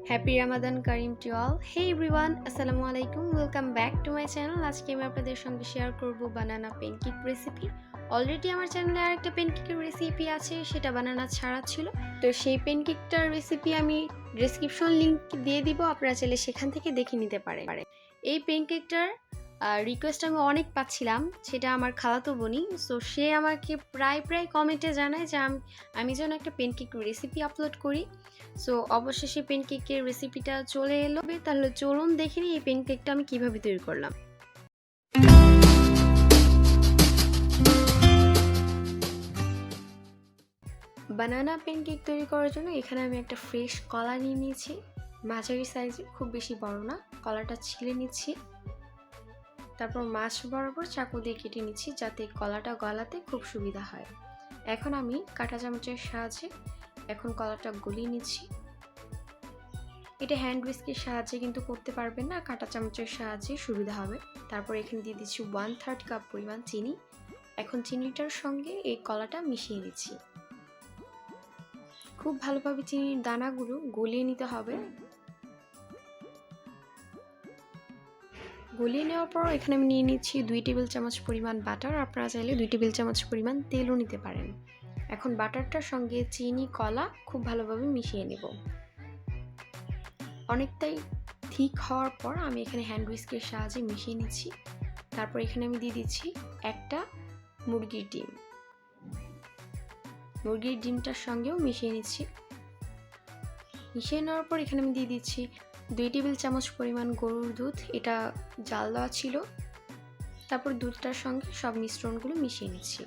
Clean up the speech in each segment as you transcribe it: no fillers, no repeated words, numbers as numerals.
Happy Ramadan Kareem to all. Hey everyone, আসসালামু আলাইকুম, welcome back to my channel. আজকে আমি আপনাদের সঙ্গে শেয়ার করব বানানা প্যানকেক রেসিপি। অলরেডি আমার চ্যানেলে আরেকটা প্যানকেকের রেসিপি আছে, সেটা বানানা ছাড়া ছিল। তো সেই প্যানকেকটার রেসিপি আমি ডেসক্রিপশন লিংক দিয়ে দিব, আপনারা চাইলে সেখান থেকে দেখে নিতে পারেন। এই প্যানকেকটার রিকোয়েস্ট আমি অনেক পাচ্ছিলাম, সেটা আমার খালাতো বোনই। সো সে আমাকে প্রায় কমেন্টে জানায় যে আমি যেন একটা প্যানকেক রেসিপি আপলোড করি। সো অবশেষে প্যানকেকের রেসিপিটা চলে এলো। তাহলে চলুন দেখে নিই এই প্যানকেকটা আমি কিভাবে তৈরি করলাম। বানানা প্যানকেক তৈরি করার জন্য এখানে আমি একটা ফ্রেশ কলা নিয়ে নিয়েছি, মাঝারি সাইজে, খুব বেশি বড় না। কলাটা ছিলে নিচ্ছি, তারপর মাছ বরাবর চাকু দিয়ে কেটে নিচ্ছি যাতে কলাটা গলাতে খুব সুবিধা হয়। এখন আমি কাঁটা চামচের সাহায্যে কলাটা গলিয়ে নিচ্ছি। এটা হ্যান্ড হুইস্কের সাহায্যে কিন্তু করতে পারবেন না, কাঁটা চামচের সাহায্যে সুবিধা হবে। তারপর এখানে দিয়ে দিচ্ছি 1/3 কাপ পরিমাণ চিনি। এখন চিনিটার সঙ্গে এই কলাটা মিশিয়ে নিচ্ছি। খুব ভালোভাবে চিনির দানাগুলো গলিয়ে নিতে হবে। গলিয়ে নেওয়ার পর এখানে আমি নিয়ে নিচ্ছি 2 টেবিল চামচ পরিমাণ বাটার। আপনারা চাইলে 2 টেবিল চামচ পরিমাণ তেলও নিতে পারেন। এখন বাটারটার সঙ্গে চিনি, কলা খুব ভালোভাবে মিশিয়ে নেব। অনেকটাই ঠিক হওয়ার পর আমি এখানে হ্যান্ড হুইস্কের সাহায্যে মিশিয়ে নিচ্ছি। তারপর এখানে আমি দিয়ে দিচ্ছি একটা মুরগির ডিম। মুরগির ডিমটার সঙ্গেও মিশিয়ে নিচ্ছি। মিশিয়ে নেওয়ার পর এখানে আমি দিয়ে দিচ্ছি 2 টেবিল চামচ পরিমাণ গরুর দুধ। এটা জাল দেওয়া ছিল। তারপর দুধটার সঙ্গে সব মিশ্রণগুলো মিশিয়ে নিচ্ছি।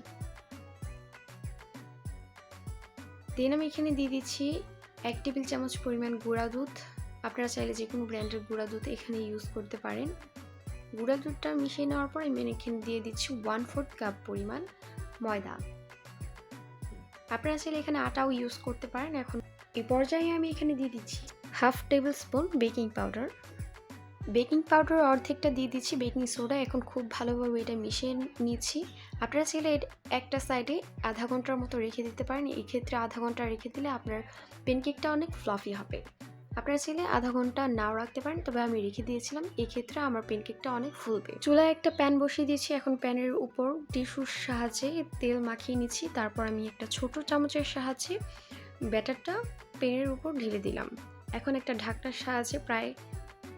দেন আমি এখানে দিয়ে দিচ্ছি 1 টেবিল চামচ পরিমাণ গুঁড়া দুধ। আপনারা চাইলে যে কোনো ব্র্যান্ডের গুঁড়া দুধ এখানে ইউজ করতে পারেন। গুঁড়া দুধটা মিশিয়ে নেওয়ার পর আমি এখানে দিয়ে দিচ্ছি 1/4 কাপ পরিমাণ ময়দা। আপনারা চাইলে এখানে আটাও ইউজ করতে পারেন। এখন এই পর্যায়ে আমি এখানে দিয়ে দিচ্ছি 1/2 table spoon baking powder. Baking powder অর্ধেকটা দিয়ে দিচ্ছি বেকিং সোডা। এখন খুব ভালোভাবে এটা মিশিয়ে নিচ্ছি। আপনারা চাইলে একটা সাইডে আধা ঘন্টার মতো রেখে দিতে পারেন। এই ক্ষেত্রে আধা ঘন্টা রেখে দিলে আপনার প্যানকেকটা অনেক ফ্লাফি হবে। আপনারা চাইলে আধা ঘন্টা নাও রাখতে পারেন, তবে আমি রেখে দিয়েছিলাম। এই ক্ষেত্রে আমার প্যানকেকটা অনেক ফুলবে। চুলায় একটা প্যান বসিয়ে দিয়েছি। এখন প্যানের উপর টিস্যুর সাহায্যে তেল মাখিয়ে নিচ্ছি। তারপর আমি একটা ছোট চামচের সাহায্যে ব্যাটারটা প্যানের উপর ঢেলে দিলাম। এখন একটা ঢাকনার সাহায্যে প্রায়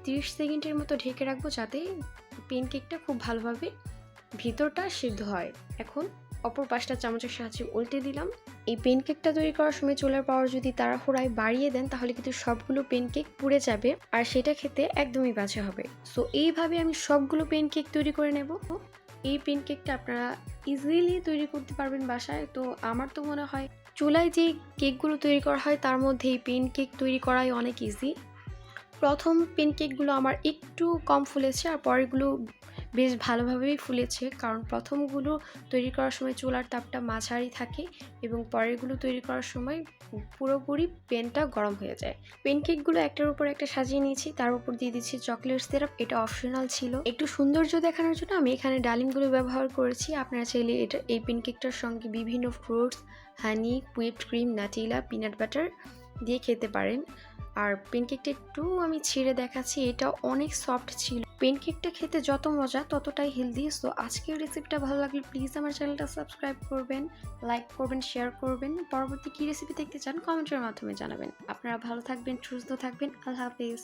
30 সেকেন্ডের মতো ঢেকে রাখবো যাতে প্যানকেকটা খুব ভালোভাবে ভিতরটা সিদ্ধ হয়। এখন অপর পাশটা চামচের সাহায্যে উল্টে দিলাম। এই প্যানকেকটা তৈরি করার সময় চুলার পাওয়ার যদি তাড়াহুড়ায় বাড়িয়ে দেন তাহলে কিন্তু সবগুলো প্যানকেক পুড়ে যাবে, আর সেটা খেতে একদমই বাজে হবে। সো এইভাবে আমি সবগুলো প্যানকেক তৈরি করে নেব। এই প্যানকেকটা আপনারা ইজিলি তৈরি করতে পারবেন বাসায়। তো আমার তো মনে হয় চুলায় যে কেকগুলো তৈরি করা হয় তার মধ্যে এই প্যানকেক তৈরি করাই অনেক ইজি। প্রথম প্যানকেকগুলো আমার একটু কম ফুলেছে, আর পরেরগুলো বেশ ভালোভাবেই ফুলেছে, কারণ প্রথমগুলো তৈরি করার সময় চুলার তাপটা মাঝারি থাকে এবং পরেরগুলো তৈরি করার সময় পুরোপুরি প্যানটা গরম হয়ে যায়। প্যানকেকগুলো একটার উপর একটা সাজিয়ে নিয়েছি, তার উপর দিয়ে দিচ্ছি চকলেট সিরাপ। এটা অপশনাল ছিল, একটু সৌন্দর্য দেখানোর জন্য আমি এখানে ডালিমগুলো ব্যবহার করেছি। আপনারা চাইলে এই প্যানকেকটার সঙ্গে বিভিন্ন ফ্রুটস, হানি, হুইপড ক্রিম, নাটিলা, পিনাট বাটার দিয়ে খেতে পারেন। আর প্যানকেকটা একটু আমি ছিঁড়ে দেখাচ্ছি, এটা অনেক সফট ছিল। প্যানকেকটা খেতে যত মজা ততটাই হেলদি। সো আজকের রেসিপিটা ভালো লাগলে প্লিজ আমার চ্যানেলটা সাবস্ক্রাইব করবেন, লাইক করবেন, শেয়ার করবেন। পরবর্তী কী রেসিপি দেখতে চান কমেন্টের মাধ্যমে জানাবেন। আপনারা ভালো থাকবেন, সুস্থ থাকবেন। আল্লাহ হাফেজ।